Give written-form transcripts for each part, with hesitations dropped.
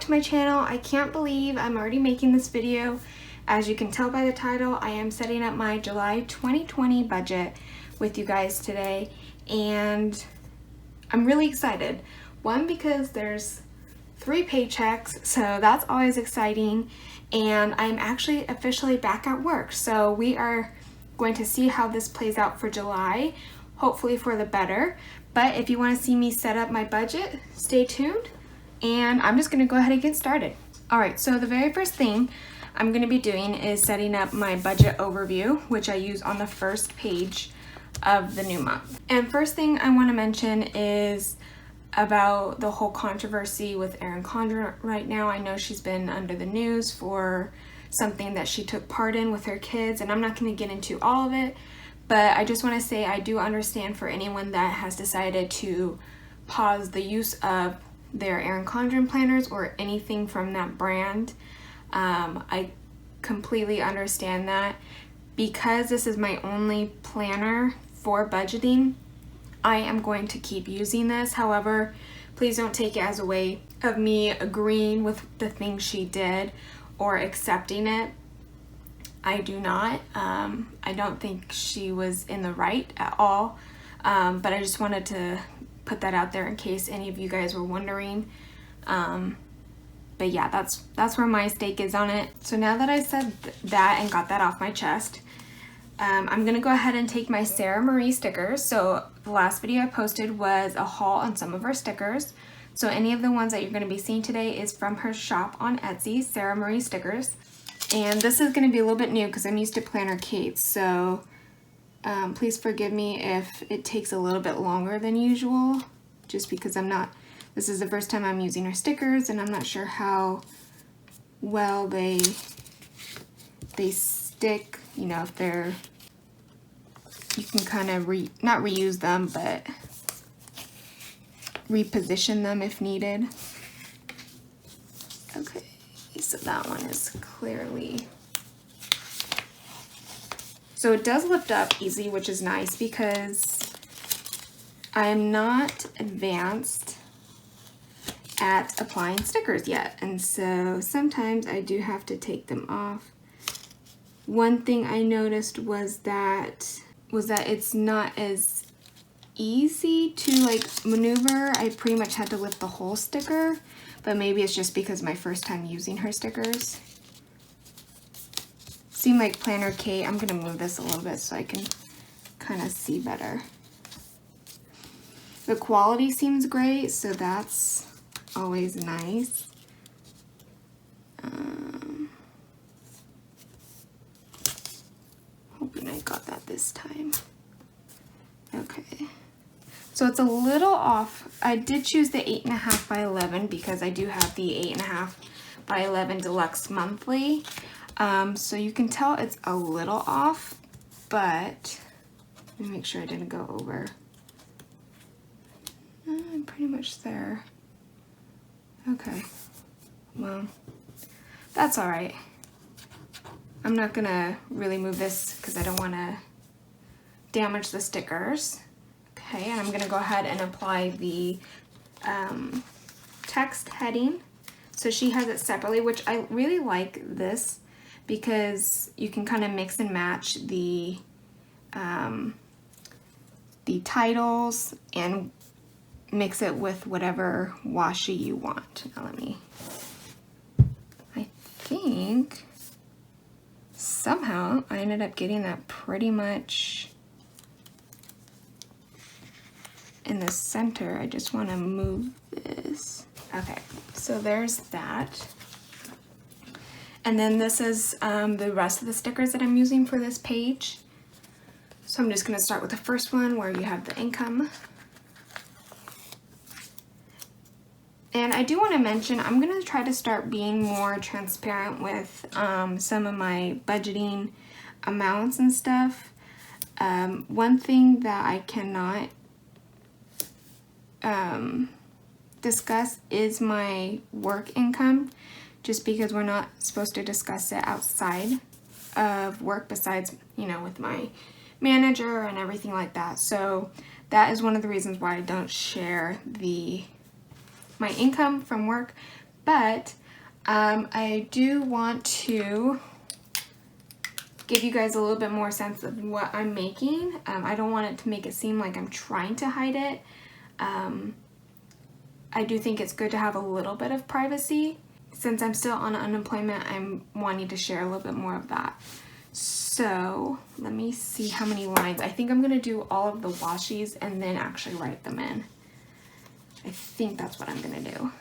to my channel. I can't believe I'm already making this video. As you can tell by the title, I am setting up my July 2020 budget with you guys today, and I'm really excited. One, because there's 3 paychecks, so that's always exciting, and I'm actually officially back at work, so we are going to see how this plays out for July, hopefully for the better. But if you want to see me set up my budget, stay tuned, and I'm just going to go ahead and get started. Alright, so the very first thing I'm going to be doing is setting up my budget overview, which I use on the first page of the new month. And first thing I want to mention is about the whole controversy with Erin Condren right now. I know she's been under the news for something that she took part in with her kids, and I'm not going to get into all of it, but I just want to say I do understand for anyone that has decided to pause the use of their Erin Condren planners or anything from that brand. I completely understand that. Because this is my only planner for budgeting, I am going to keep using this. However, please don't take it as a way of me agreeing with the things she did or accepting it. I do not. I don't think she was in the right at all, but I just wanted to put that out there in case any of you guys were wondering. But yeah, that's where my stake is on it. So now that I said that and got that off my chest, I'm gonna go ahead and take my Sarah Marie stickers. So the last video I posted was a haul on some of her stickers. So any of the ones that you're gonna be seeing today is from her shop on Etsy, Sarah Marie Stickers. And this is gonna be a little bit new because I'm used to Planner Kate. So please forgive me if it takes a little bit longer than usual, just because this is the first time I'm using her stickers, and I'm not sure how well they stick, you know, if you can kind of not reuse them, but reposition them if needed. Okay, so that one is clearly, so it does lift up easy, which is nice because I'm not advanced at applying stickers yet, and so sometimes I do have to take them off. One thing I noticed was that it's not as easy to like maneuver. I pretty much had to lift the whole sticker, but maybe it's just because my first time using her stickers. Seem like Planner Kate. I'm gonna move this a little bit so I can kind of see better. The quality seems great, so that's always nice. Hoping I got that this time. Okay, so it's a little off. I did choose the 8.5 by 11 because I do have the 8.5 by 11 Deluxe monthly. So you can tell it's a little off, but let me make sure I didn't go over. I'm pretty much there. Okay, well, that's all right. I'm not gonna really move this because I don't want to damage the stickers. Okay, and I'm gonna go ahead and apply the text heading. So she has it separately, which I really like this because you can kind of mix and match the titles and mix it with whatever washi you want. Now I think somehow I ended up getting that pretty much in the center. I just want to move this. Okay, so there's that. And then this is the rest of the stickers that I'm using for this page. So I'm just going to start with the first one where you have the income. And I do want to mention, I'm going to try to start being more transparent with some of my budgeting amounts and stuff. One thing that I cannot discuss is my work income, just because we're not supposed to discuss it outside of work besides, you know, with my manager and everything like that. So that is one of the reasons why I don't share my income from work. But I do want to give you guys a little bit more sense of what I'm making. I don't want it to make it seem like I'm trying to hide it. I do think it's good to have a little bit of privacy. Since I'm still on unemployment, I'm wanting to share a little bit more of that. So let me see how many lines. I think I'm gonna do all of the washies and then actually write them in. I think that's what I'm gonna do.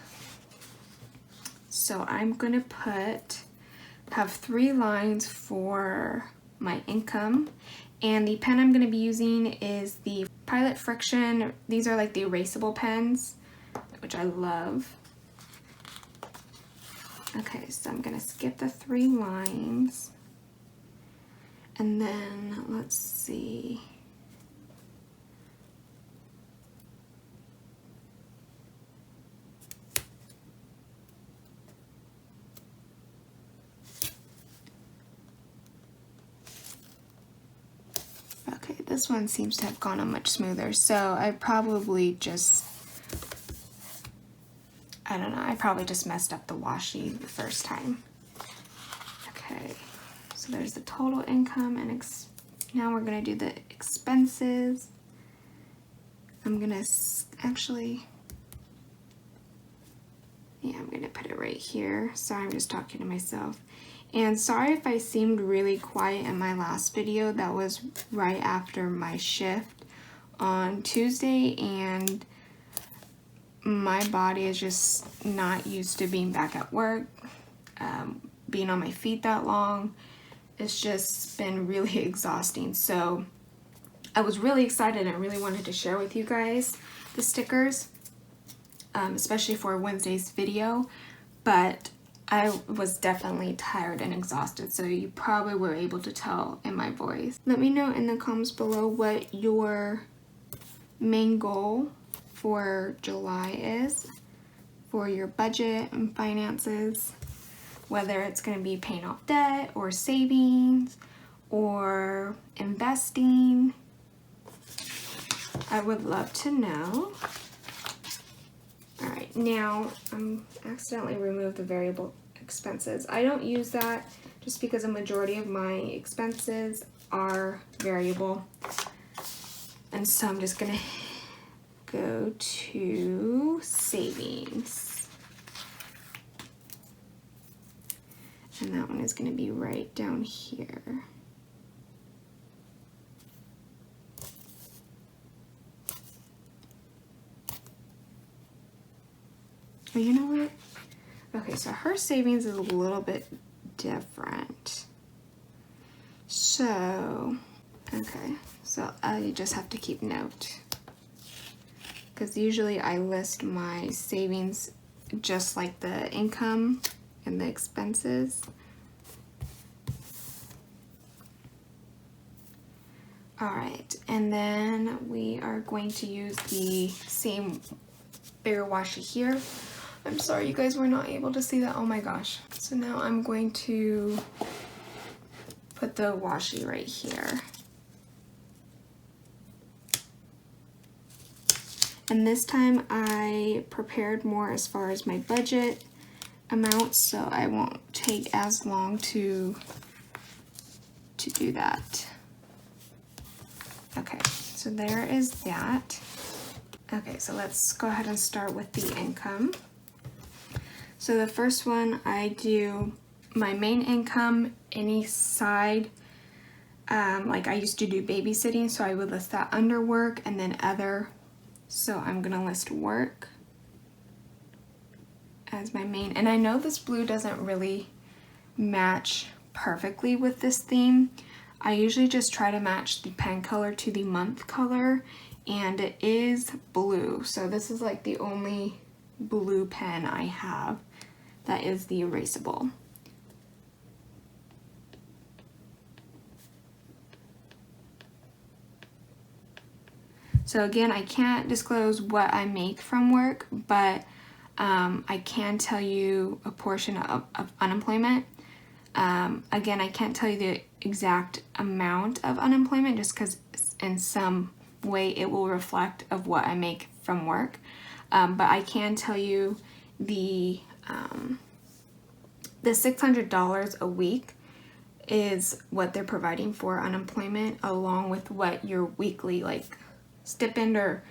So I'm gonna have 3 lines for my income, and the pen I'm gonna be using is the Pilot Friction. These are like the erasable pens, which I love. Okay, so I'm gonna skip the 3 lines, and then let's see. Okay, this one seems to have gone on much smoother, so I probably just, I don't know, I probably just messed up the washi the first time. Okay, so there's the total income, and now we're gonna do the expenses. I'm gonna actually, yeah, I'm gonna put it right here. Sorry, I'm just talking to myself. And sorry if I seemed really quiet in my last video. That was right after my shift on Tuesday, and my body is just not used to being back at work, being on my feet that long. It's just been really exhausting. So I was really excited and really wanted to share with you guys the stickers, especially for Wednesday's video, but I was definitely tired and exhausted, so you probably were able to tell in my voice. Let me know in the comments below what your main goal for July is for your budget and finances, whether it's going to be paying off debt or savings or investing. I would love to know. All right, now I'm accidentally removed the variable expenses. I don't use that just because a majority of my expenses are variable. And so I'm just gonna go to savings. And that one is gonna be right down here. Oh, you know what? Okay, so her savings is a little bit different. So, okay, so I just have to keep note, because usually I list my savings just like the income and the expenses. All right, and then we are going to use the same bigger washi here. I'm sorry you guys were not able to see that. Oh my gosh. So now I'm going to put the washi right here. And this time I prepared more as far as my budget amounts, so I won't take as long to do that. Okay, so there is that. Okay, so let's go ahead and start with the income. So the first one, I do my main income, any side, like I used to do babysitting, so I would list that under work and then other. So I'm gonna list work as my main. And I know this blue doesn't really match perfectly with this theme. I usually just try to match the pen color to the month color, and it is blue. So this is like the only blue pen I have that is the erasable. So again, I can't disclose what I make from work, but I can tell you a portion of unemployment. Again, I can't tell you the exact amount of unemployment just because in some way it will reflect of what I make from work. But I can tell you the the $600 a week is what they're providing for unemployment, along with what your weekly like stipend, or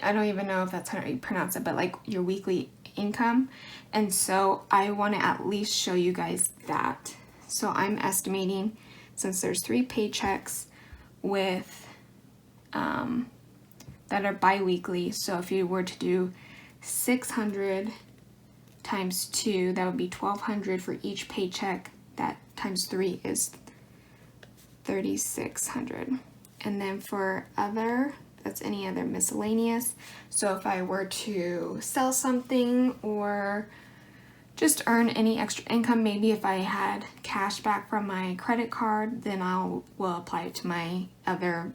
I don't even know if that's how you pronounce it, but like your weekly income. And so I want to at least show you guys that. So I'm estimating, since there's 3 paychecks with that are bi-weekly, so if you were to do 600 times 2, that would be 1,200 for each paycheck. That times 3 is 3,600. And then for other, that's any other miscellaneous. So if I were to sell something or just earn any extra income, maybe if I had cash back from my credit card, then will apply it to my other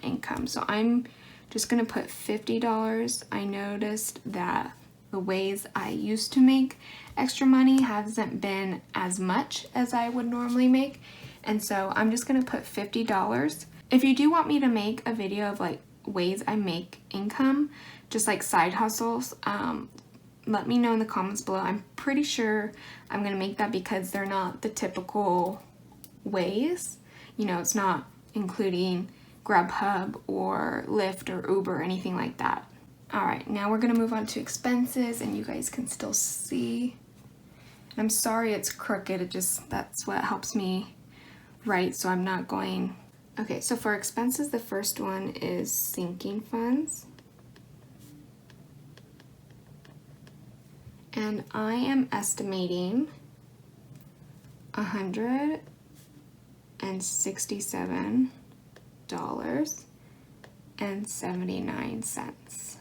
income. So I'm just gonna put $50. I noticed that the ways I used to make extra money hasn't been as much as I would normally make, and so I'm just gonna put $50. If you do want me to make a video of like ways I make income, just like side hustles, let me know in the comments below. I'm pretty sure I'm gonna make that because they're not the typical ways. You know, it's not including Grubhub or Lyft or Uber or anything like that. All right, now we're gonna move on to expenses, and you guys can still see. And I'm sorry it's crooked, that's what helps me write, so I'm not going. Okay, so for expenses, the first one is sinking funds. And I am estimating $167.79.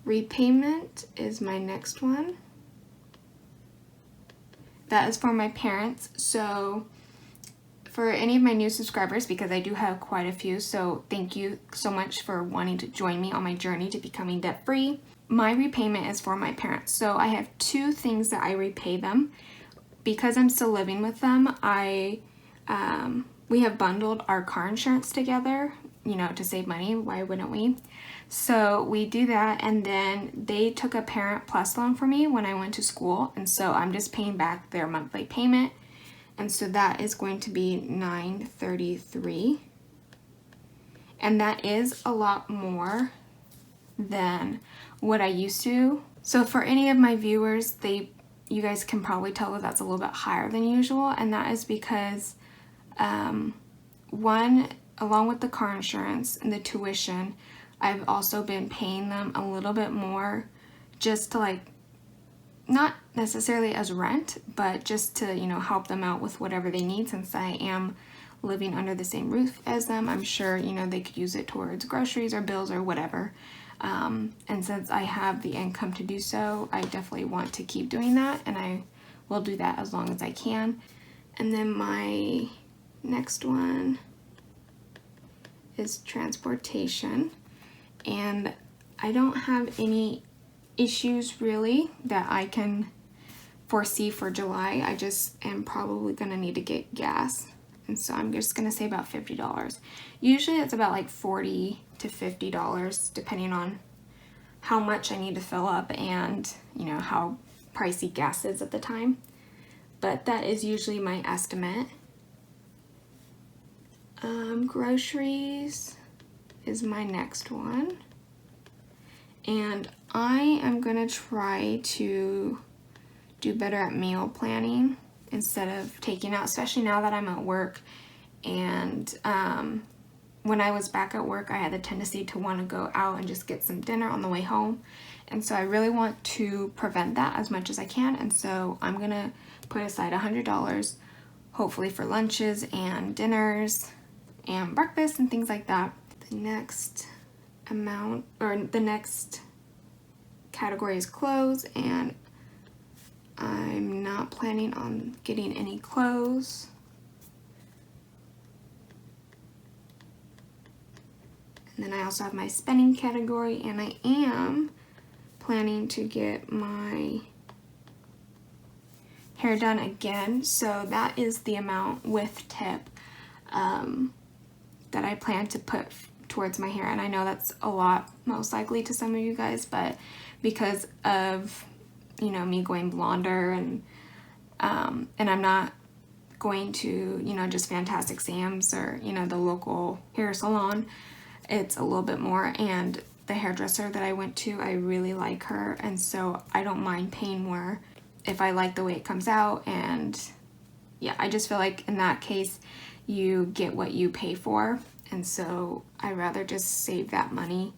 Repayment is my next one. That is for my parents. So for any of my new subscribers, because I do have quite a few, so thank you so much for wanting to join me on my journey to becoming debt-free. My repayment is for my parents. So I have 2 things that I repay them. Because I'm still living with them, we have bundled our car insurance together, you know, to save money. Why wouldn't we? So we do that, and then they took a Parent Plus loan for me when I went to school, and so I'm just paying back their monthly payment, and so that is going to be $933, and that is a lot more than what I used to. So for any of my viewers, you guys can probably tell that that's a little bit higher than usual, and that is because one, along with the car insurance and the tuition, I've also been paying them a little bit more just to, like, not necessarily as rent, but just to, you know, help them out with whatever they need, since I am living under the same roof as them. I'm sure, you know, they could use it towards groceries or bills or whatever. And since I have the income to do so, I definitely want to keep doing that, and I will do that as long as I can. And then my next one is transportation, and I don't have any issues really that I can foresee for July. I just am probably gonna need to get gas, and so I'm just gonna say about $50. Usually it's about like $40 to $50 depending on how much I need to fill up and, you know, how pricey gas is at the time, but that is usually my estimate. Groceries is my next one, and I am gonna try to do better at meal planning instead of taking out, especially now that I'm at work. And when I was back at work, I had the tendency to want to go out and just get some dinner on the way home, and so I really want to prevent that as much as I can, and so I'm gonna put aside $100 hopefully for lunches and dinners and breakfast and things like that. The next amount, or the next category, is clothes, and I'm not planning on getting any clothes. And then I also have my spending category, and I am planning to get my hair done again, so that is the amount with tip that I plan to put towards my hair. And I know that's a lot most likely to some of you guys, but because of you know, me going blonder, and I'm not going to, you know, just Fantastic Sam's or, you know, the local hair salon. It's a little bit more, and the hairdresser that I went to, I really like her, and so I don't mind paying more if I like the way it comes out. And yeah, I just feel like in that case you get what you pay for, and so I'd rather just save that money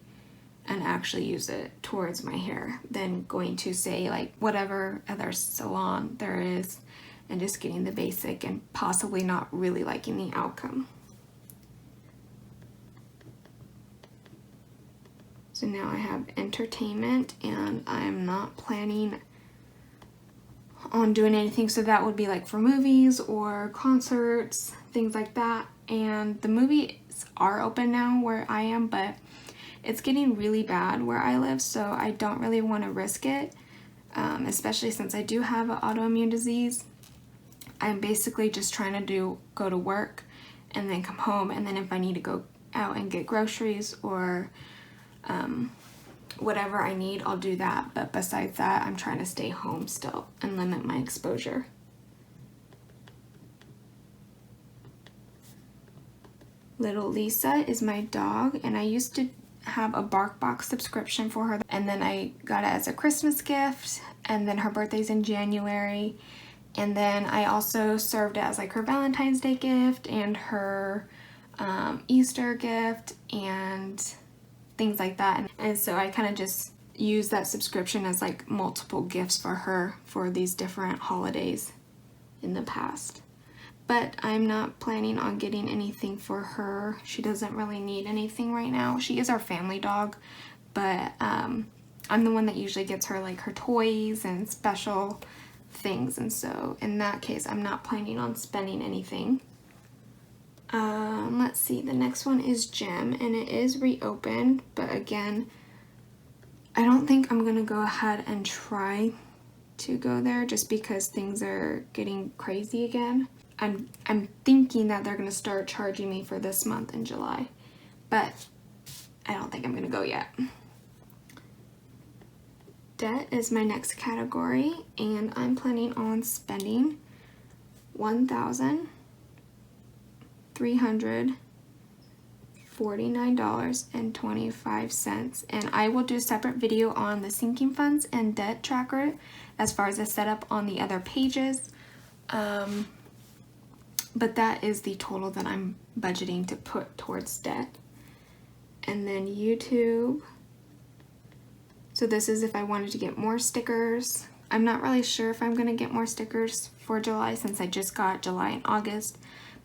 and actually use it towards my hair than going to, say, like whatever other salon there is and just getting the basic and possibly not really liking the outcome. So now I have entertainment, and I'm not planning on doing anything, so that would be like for movies or concerts, things like that. And the movies are open now where I am, but it's getting really bad where I live, so I don't really want to risk it, especially since I do have an autoimmune disease. I'm basically just trying to go to work and then come home, and then if I need to go out and get groceries or whatever I need, I'll do that. But besides that, I'm trying to stay home still and limit my exposure. Little Lisa is my dog, and I used to have a BarkBox subscription for her, and then I got it as a Christmas gift, and then her birthday's in January, and then I also served it as like her Valentine's Day gift and her Easter gift and things like that. And so I kind of just use that subscription as like multiple gifts for her for these different holidays in the past. But I'm not planning on getting anything for her. She doesn't really need anything right now. She is our family dog, but I'm the one that usually gets her like her toys and special things, and so in that case I'm not planning on spending anything. Let's see, the next one is gym, and it is reopened, but again, I don't think I'm gonna go ahead and try to go there just because things are getting crazy again. I'm thinking that they're gonna start charging me for this month in July, but I don't think I'm gonna go yet. Debt is my next category, and I'm planning on spending $1,349.25, and I will do a separate video on the sinking funds and debt tracker as far as the setup on the other pages. But that is the total that I'm budgeting to put towards debt. And then YouTube. So this is if I wanted to get more stickers. I'm not really sure if I'm going to get more stickers for July since I just got July and August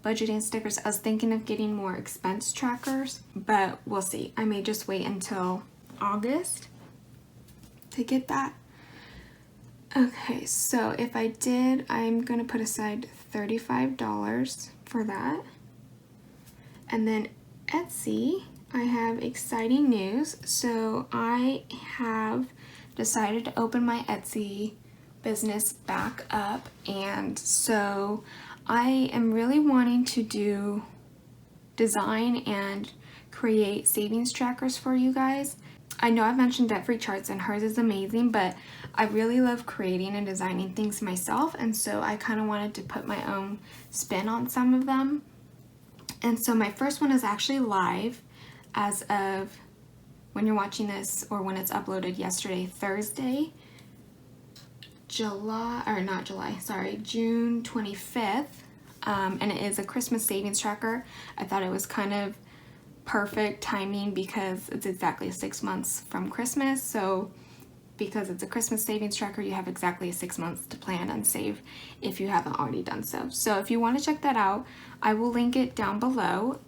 budgeting stickers. I was thinking of getting more expense trackers, but we'll see. I may just wait until August to get that. Okay, so if I did, I'm going to put aside $35 for that. And then Etsy, I have exciting news. So I have decided to open my Etsy business back up, and so I am really wanting to do design and create savings trackers for you guys. I know I've mentioned debt-free charts and hers is amazing, but I really love creating and designing things myself, and so I kind of wanted to put my own spin on some of them. And so my first one is actually live as of when you're watching this, or when it's uploaded yesterday, Thursday, June 25th, and it is a Christmas savings tracker. I thought it was kind of perfect timing because it's exactly 6 months from Christmas, so because it's a Christmas savings tracker, you have exactly 6 months to plan and save if you haven't already done so. So if you want to check that out, I will link it down below.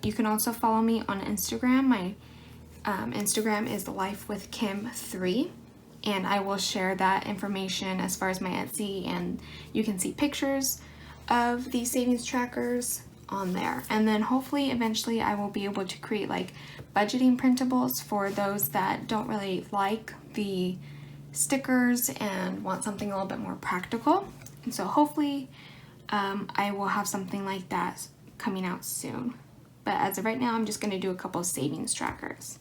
You can also follow me on Instagram. My Instagram is lifewithkim3, and I will share that information as far as my Etsy, and you can see pictures of these savings trackers on there. And then hopefully eventually I will be able to create like budgeting printables for those that don't really like the stickers and want something a little bit more practical. And so hopefully I will have something like that coming out soon. But as of right now, I'm just going to do a couple of savings trackers.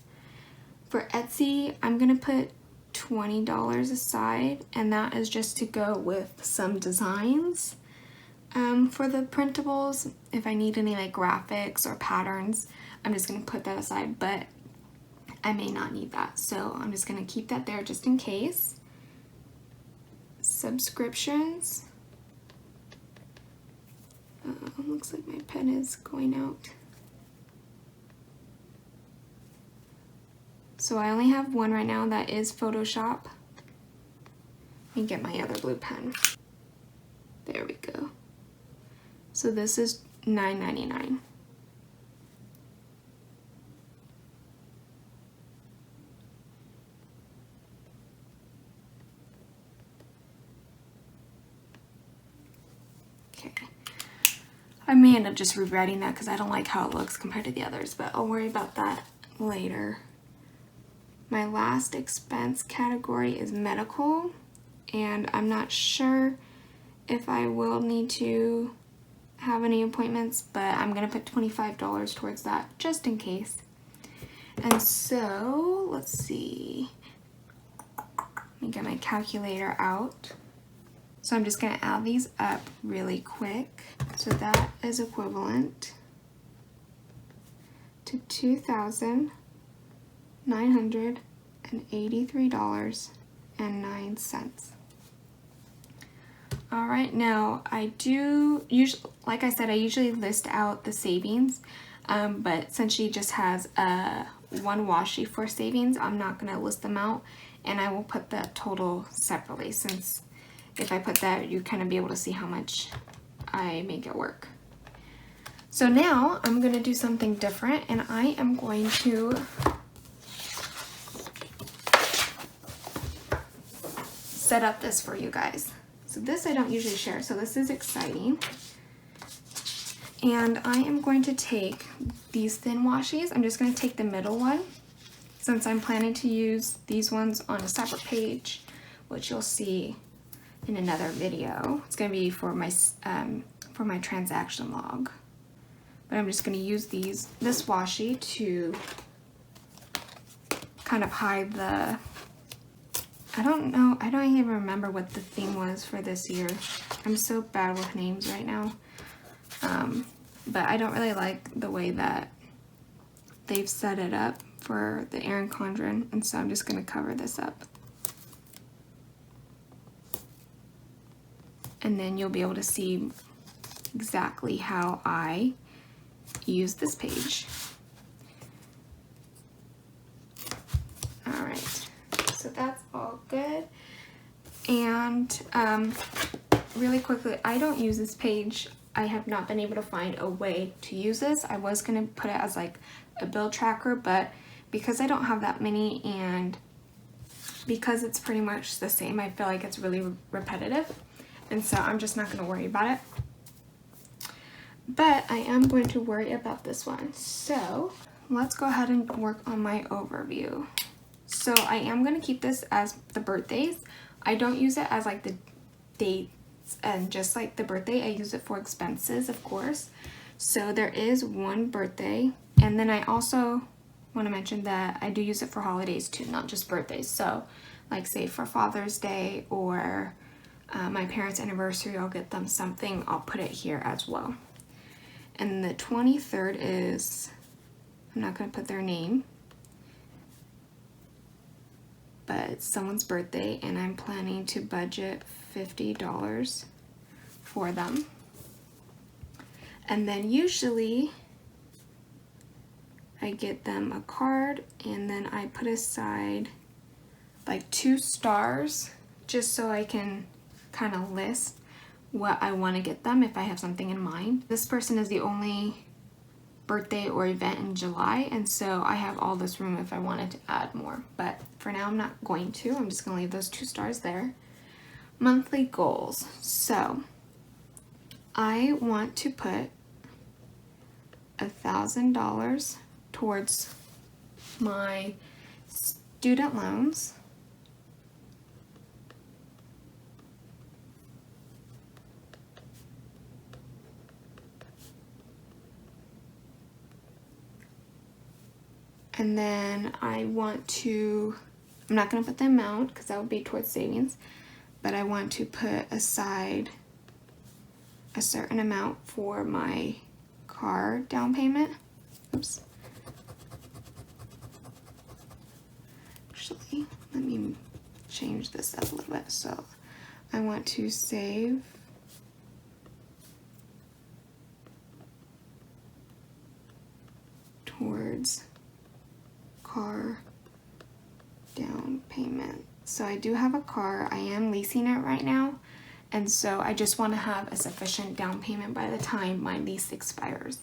For Etsy, I'm going to put $20 aside, and that is just to go with some designs for the printables. If I need any like graphics or patterns, I'm just gonna put that aside, but I may not need that, so I'm just gonna keep that there just in case. Subscriptions. Looks like my pen is going out. So I only have one right now, that is Photoshop. Let me get my other blue pen. There we go. So this is $9.99. Okay. I may end up just rewriting that because I don't like how it looks compared to the others, but I'll worry about that later. My last expense category is medical, and I'm not sure if I will need to have any appointments, but I'm gonna put $25 towards that just in case. And so let's see, let me get my calculator out. So I'm just gonna add these up really quick. So that is equivalent to $2,983.09. All right, now I do usually, like I said, I usually list out the savings, but since she just has one washi for savings, I'm not gonna list them out, and I will put the total separately, since if I put that, you kind of be able to see how much I make it work. So now I'm gonna do something different, and I am going to set up this for you guys. So this I don't usually share, so this is exciting. And I am going to take these thin washies. I'm just gonna take the middle one, since I'm planning to use these ones on a separate page, which you'll see in another video. It's gonna be for my transaction log. But I'm just gonna use this washi to kind of hide the, I don't even remember what the theme was for this year. I'm so bad with names right now. But I don't really like the way that they've set it up for the Erin Condren, and so I'm just gonna cover this up. And then you'll be able to see exactly how I use this page. All right, so that's all good. And really quickly, I don't use this page. I have not been able to find a way to use this. I was gonna put it as like a bill tracker, but because I don't have that many, and because it's pretty much the same, I feel like it's really repetitive. And so I'm just not gonna worry about it. But I am going to worry about this one. So let's go ahead and work on my overview. So I am gonna keep this as the birthdays. I don't use it as like the dates, and just like the birthday, I use it for expenses, of course. So there is one birthday, and then I also want to mention that I do use it for holidays too, not just birthdays. So like say for Father's Day or my parents' anniversary, I'll get them something, I'll put it here as well. And the 23rd is, I'm not going to put their name, but it's someone's birthday, and I'm planning to budget $50 for them. And then usually I get them a card, and then I put aside like 2 stars just so I can kind of list what I want to get them if I have something in mind. This person is the only birthday or event in July, and so I have all this room if I wanted to add more, but for now I'm not going to. I'm just going to leave those 2 stars there. Monthly goals. So I want to put $1,000 towards my student loans. And then I want to I'm not going to put the amount because that would be towards savings, but I want to put aside a certain amount for my car down payment. Oops. Actually, let me change this up a little bit. So I want to save towards car down payment. So I do have a car. I am leasing it right now. And so I just want to have a sufficient down payment by the time my lease expires.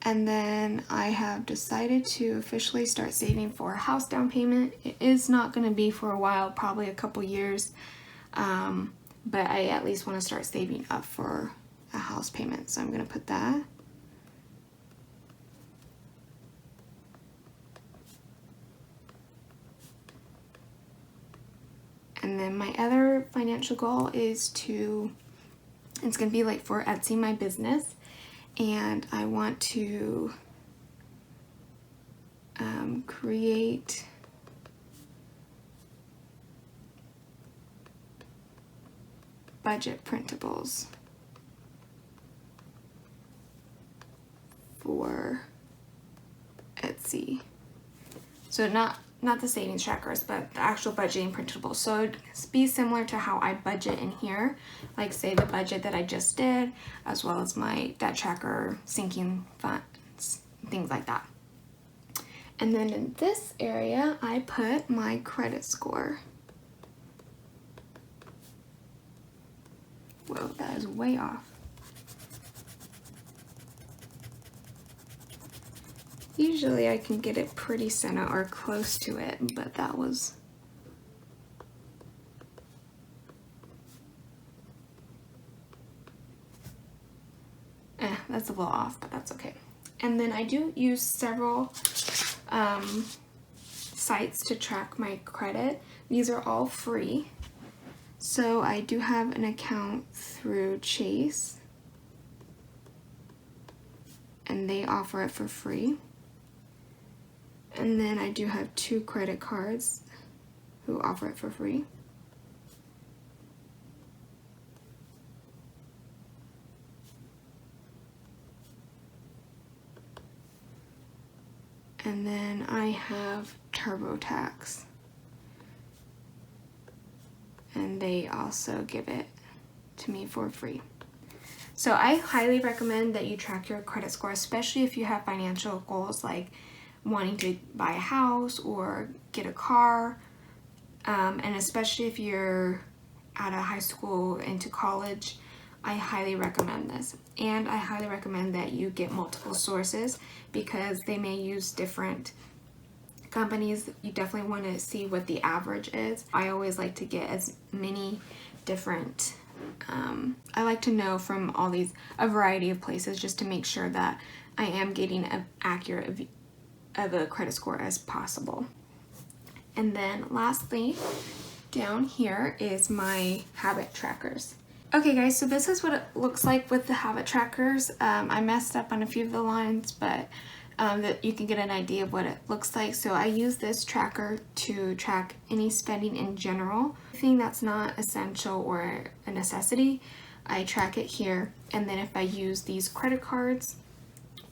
And then I have decided to officially start saving for a house down payment. It is not going to be for a while, probably a couple years. But I at least want to start saving up for a house payment. So I'm going to put that. And then my other financial goal is it's going to be like for Etsy, my business. And I want to create budget printables for Etsy. So not the savings trackers, but the actual budgeting printables. So it'd be similar to how I budget in here, like say the budget that I just did, as well as my debt tracker, sinking funds, things like that. And then in this area, I put my credit score. Whoa, that is way off. Usually I can get it pretty center or close to it, but that was... that's a little off, but that's okay. And then I do use several sites to track my credit. These are all free. So I do have an account through Chase, and they offer it for free. And then I do have 2 credit cards who offer it for free. And then I have TurboTax, and they also give it to me for free. So I highly recommend that you track your credit score, especially if you have financial goals like wanting to buy a house or get a car, and especially if you're out of high school into college. I highly recommend this. And I highly recommend that you get multiple sources because they may use different companies. You definitely want to see what the average is. I always like to get as many different, I like to know from a variety of places just to make sure that I am getting an accurate of a credit score as possible. And then lastly, down here is my habit trackers. Okay guys, so this is what it looks like with the habit trackers. I messed up on a few of the lines, but that you can get an idea of what it looks like. So I use this tracker to track any spending in general. Anything that's not essential or a necessity, I track it here. And then if I use these credit cards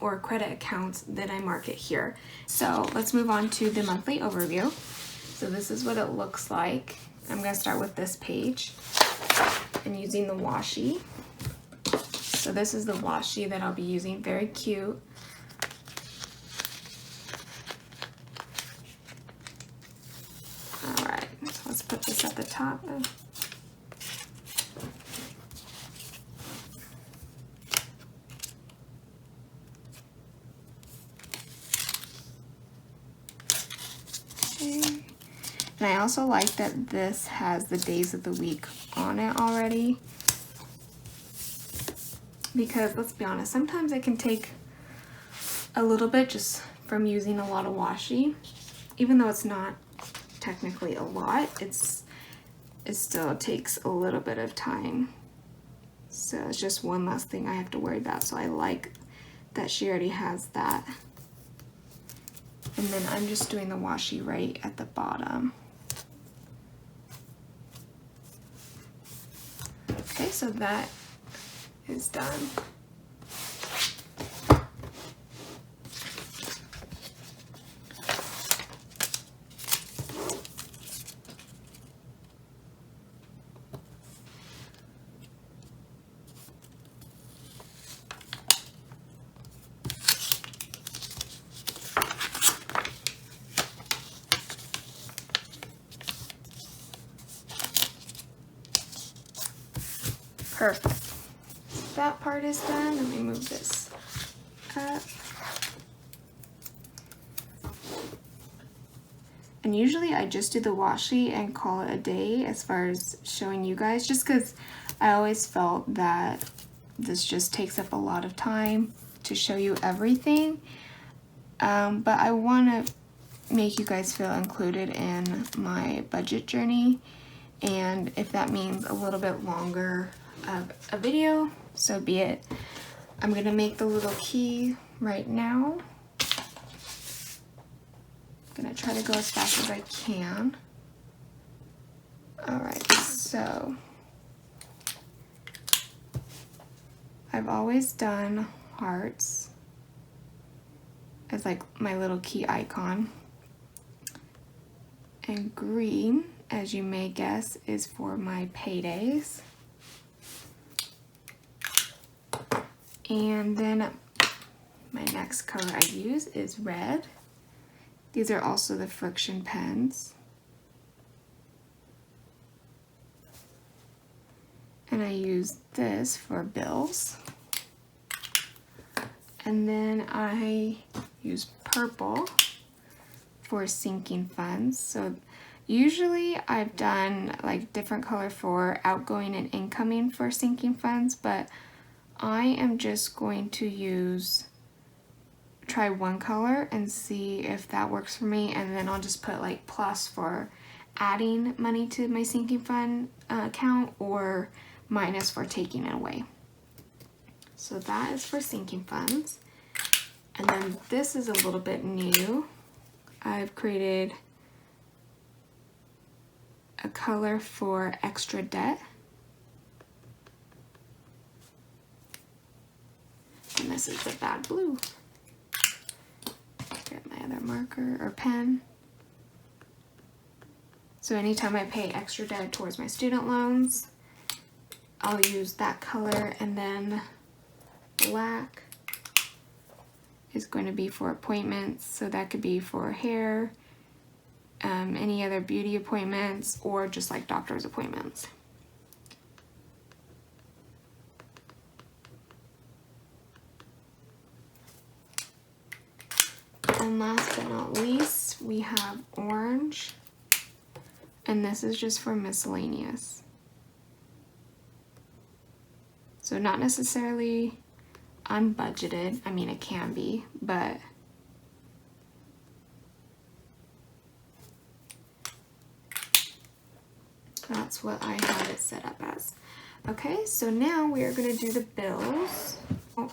or credit accounts, then I mark it here. So let's move on to the monthly overview. So this is what it looks like. I'm gonna start with this page and using the washi. So this is the washi that I'll be using, very cute. All right, so let's put this at the top. Okay. And I also like that this has the days of the week on it already, because let's be honest, sometimes it can take a little bit just from using a lot of washi. Even though it's not technically a lot, it still takes a little bit of time. So it's just one less thing I have to worry about. So I like that she already has that And then I'm just doing the washi right at the bottom. Okay, so that is done. Perfect. That part is done. Let me move this up. And usually I just do the washi and call it a day as far as showing you guys, just because I always felt that this just takes up a lot of time to show you everything. But I want to make you guys feel included in my budget journey, and if that means a little bit longer of a video, so be it. I'm going to make the little key right now. I'm going to try to go as fast as I can. Alright, so I've always done hearts as like my little key icon. And green, as you may guess, is for my paydays. And then my next color I use is red. These are also the friction pens. And I use this for bills. And then I use purple for sinking funds. So usually I've done like different color for outgoing and incoming for sinking funds, but I am just going to try one color and see if that works for me, and then I'll just put like plus for adding money to my sinking fund account, or minus for taking it away. So that is for sinking funds. And then this is a little bit new. I've created a color for extra debt. And this is the bad blue. Get my other marker or pen. So anytime I pay extra debt towards my student loans, I'll use that color. And then black is going to be for appointments. So that could be for hair, any other beauty appointments, or just like doctor's appointments. And last but not least, we have orange, and this is just for miscellaneous. So not necessarily unbudgeted, I mean it can be, but that's what I have it set up as. Okay, so now we are going to do the bills.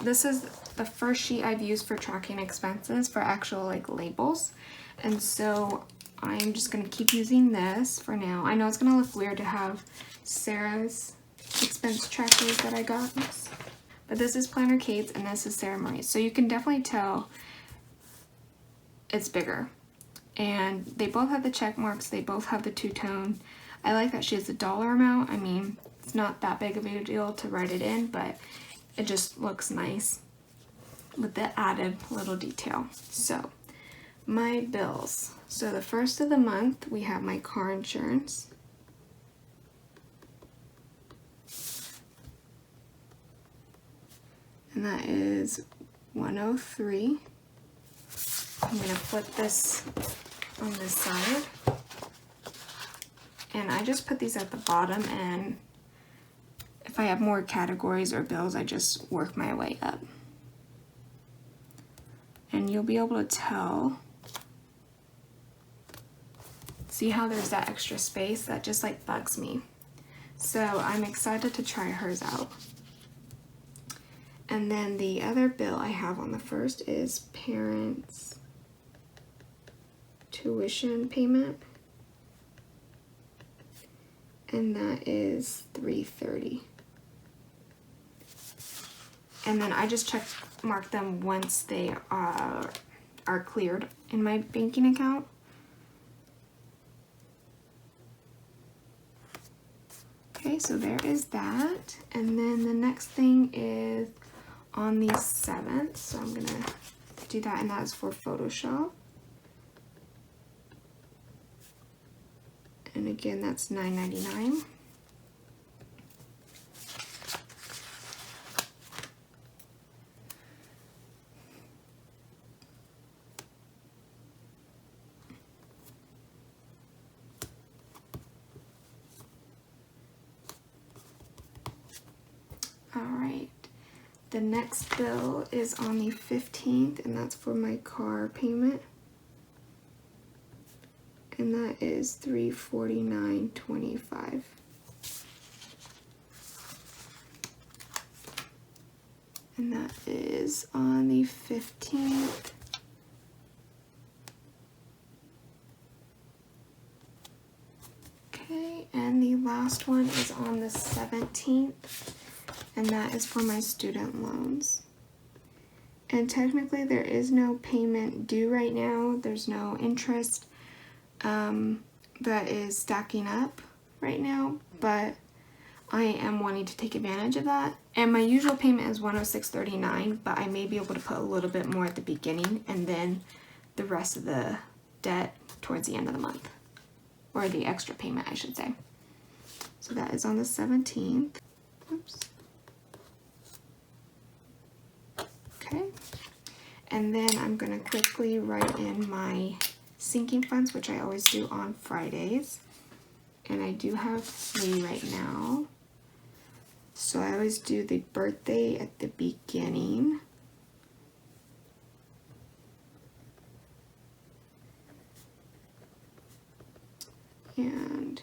This is the first sheet I've used for tracking expenses for actual like labels, and so I'm just going to keep using this for now. I know it's going to look weird to have Sarah's expense trackers that I got, but this is Planner Kate's and this is Sarah Marie's, so you can definitely tell it's bigger. And they both have the check marks, they both have the two-tone. I like that she has the dollar amount. I mean, it's not that big of a deal to write it in, but it just looks nice with the added little detail. So my bills. So the first of the month, we have my car insurance. And that is $103. I'm going to flip this on this side. And I just put these at the bottom, and if I have more categories or bills, I just work my way up. And you'll be able to tell, see how there's that extra space that just like bugs me. So I'm excited to try hers out. And then the other bill I have on the first is parents. tuition payment, and that is $330. And then I just mark them once they are cleared in my banking account. Okay, so there is that. And then the next thing is on the 7th, so I'm gonna do that, and that's for Photoshop. And again, that's $9.99. All right, the next bill is on the 15th, and that's for my car payment. And that is $349.25. And that is on the 15th. Okay, and the last one is on the 17th, and that is for my student loans. And technically there is no payment due right now. There's no interest that is stacking up right now, but I am wanting to take advantage of that. And my usual payment is $106.39, but I may be able to put a little bit more at the beginning and then the rest of the debt towards the end of the month, or the extra payment, I should say. So that is on the 17th. Oops. Okay, and then I'm going to quickly write in my sinking funds, which I always do on Fridays, and I do have 3 right now. So I always do the birthday at the beginning. And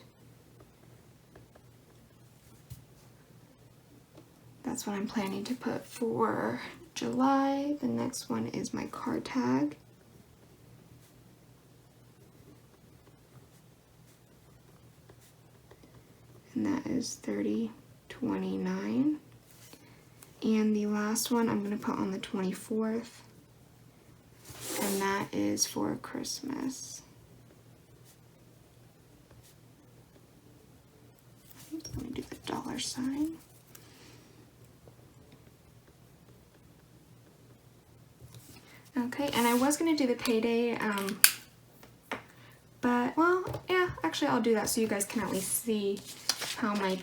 that's what I'm planning to put for July. The next one is my car tag. And that is $30.29. And the last one I'm going to put on the 24th, and that is for Christmas. Let me do the $sign. Okay, and I was going to do the payday, but, well, yeah, actually I'll do that so you guys can at least see how my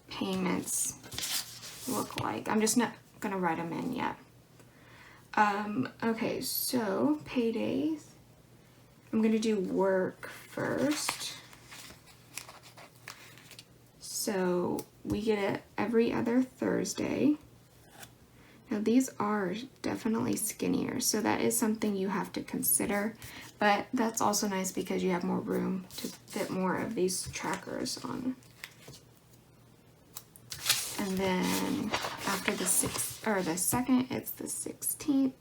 payments look like. I'm just not going to write them in yet. Okay, so paydays. I'm going to do work first. So we get it every other Thursday. Now these are definitely skinnier, so that is something you have to consider, but that's also nice because you have more room to fit more of these trackers on. And then after the 2nd, it's the 16th.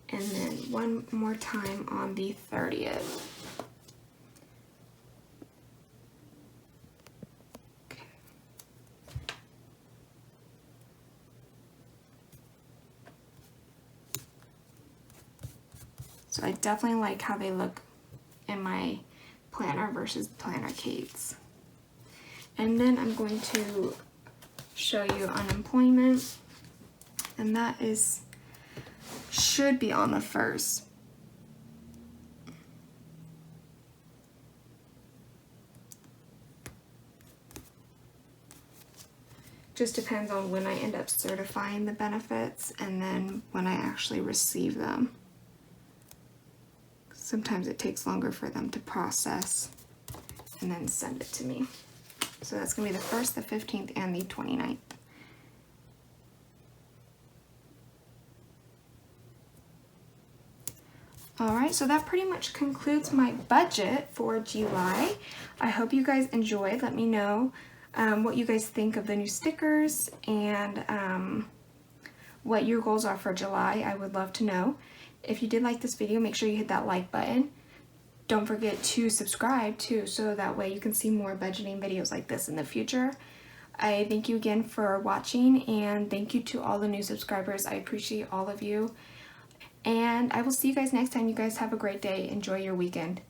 And then one more time on the 30th. Okay. So I definitely like how they look in my planner versus Planner Kate's. And then I'm going to show you unemployment, and that should be on the 1st. Just depends on when I end up certifying the benefits and then when I actually receive them. Sometimes it takes longer for them to process and then send it to me. So that's going to be the 1st, the 15th, and the 29th. Alright, so that pretty much concludes my budget for July. I hope you guys enjoyed. Let me know what you guys think of the new stickers and what your goals are for July. I would love to know. If you did like this video, make sure you hit that like button. Don't forget to subscribe too, so that way you can see more budgeting videos like this in the future. I thank you again for watching, and thank you to all the new subscribers. I appreciate all of you. And I will see you guys next time. You guys have a great day. Enjoy your weekend.